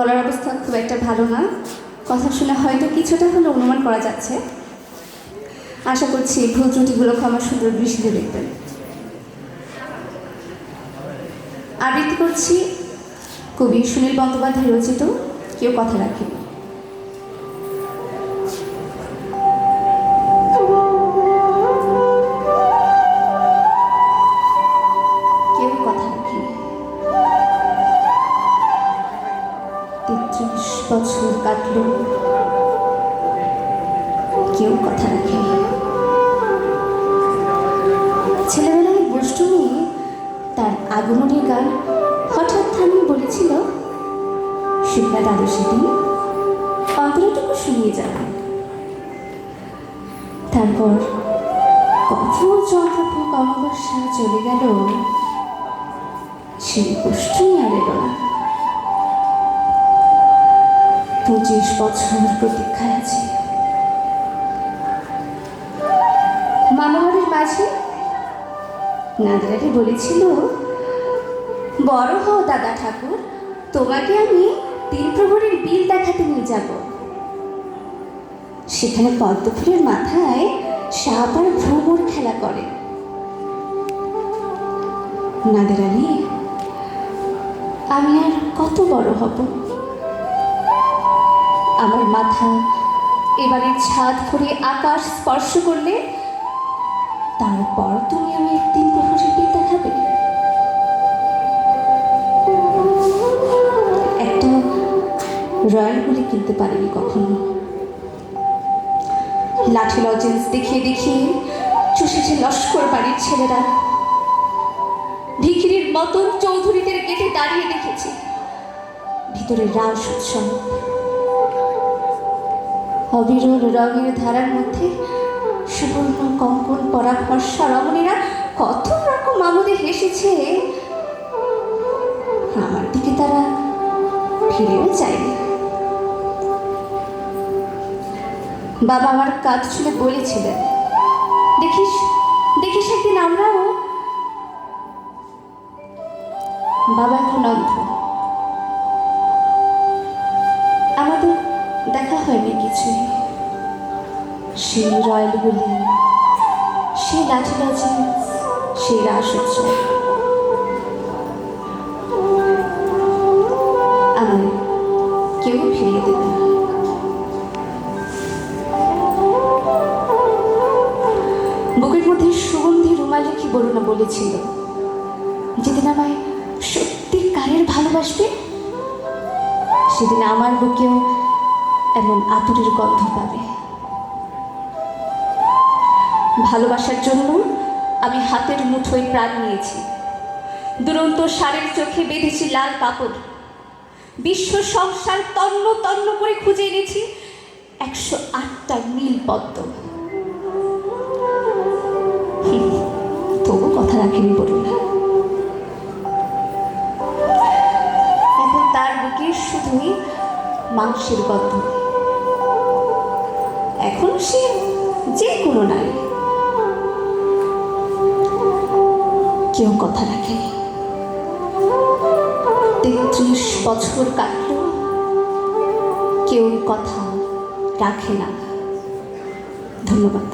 গলার অবস্থা খুব একটা ভালো না। কথা শুনে হয়তো কিছুটা হলে অনুমান করা যাচ্ছে। আশা করছি ভুল ত্রুটিগুলো ক্ষমা সুন্দর দৃষ্টিতে দেখবেন। আবৃত্তি করছি কবি সুনীল বন্দ্যোপাধ্যায় রচিত কেউ কথা রাখেনি। কেউ কথা রাখেনি। ৩৩ বছর কাটলো, কেউ কথা রাখেনি। ছেলেবেলায় গোষ্ঠী তার আগমনের গান হঠাৎ থামিয়ে বলেছিল, শিবরা দাদু সেদিন অন্তরটুকু শুনিয়ে যাবে। তারপর কত চন্দ্রভোগ অমাবস্যা চলে গেল, সেই গোষ্ঠী আর এলো না। ২৫ বছর প্রতীক্ষায় আছে। মামাবাড়ির মাঝে নাদিরাকে বলেছিল, বড় হও দাদা ঠাকুর, তোমাকে আমি ৩ প্রহরের বিল দেখাতে নিয়ে যাব। সেখানে পদ্মফুলের মাথায় সাপ আর ভ্রমর খেলা করে। নাদের আলী, আমি আর কত বড় হব? আমার মাথা এবারে ছাদ করে আকাশ স্পর্শ করলে তারপর তুমি আমি ৩ প্রহরের বিল দেখাবে। একটা রয়্যাল গুলি কিনতে পারিনি কখনো। লাঠি লজেন্স দেখিয়ে দেখিয়ে চষেছে লস্কর বাড়ির ছেলেরা। ভিখিরির মতন চৌধুরীদের গেটে দাঁড়িয়ে দেখেছি ভিতরে রাস উৎসব। অবিরল রঙের ধারার মধ্যে সুবর্ণ কঙ্কন পরা ফর্সা রমণীরা কত রকম আমোদে হেসেছে। আমার দিকে তারা ফিরেও চায়নি। বাবা আমার কাঁধ ছুঁড়ে বলেছিলেন, দেখিস দেখিস একদিন আমরাও। বাবা এখন অন্ধ। আমাদের দেখা হয়নি কিছুই। সেই রয়্যালগুলি, সেই লাঠি লজেন্স, সেই রাস উৎসব আমার কেউ ফিরিয়ে দেবে না। বুকের মধ্যে সুগন্ধি রুমাল রেখে বরুণা বলেছিল, যেদিন আমায় সত্যিকারের ভালোবাসবে সেদিন আমার বুকেও এমন আতুরের গন্ধ পাবে। ভালোবাসার জন্য আমি হাতের মুঠোয় প্রাণ নিয়েছি। দুরন্ত ষাঁড়ের চোখে বেঁধেছি লাল কাপড়। বিশ্ব সংসার তন্ন তন্ন করে খুঁজে এনেছি ১০৮টা নীল পদ্ম। তবু কথা রাখেনি বরুণা। এখন তার বুকে শুধুই মাংসের গন্ধ। এখন সে যে কোনো নারী। কেউ কথা রাখেনি। ৩৩ বছর কাটল, কেউ কথা রাখে না। ধন্যবাদ।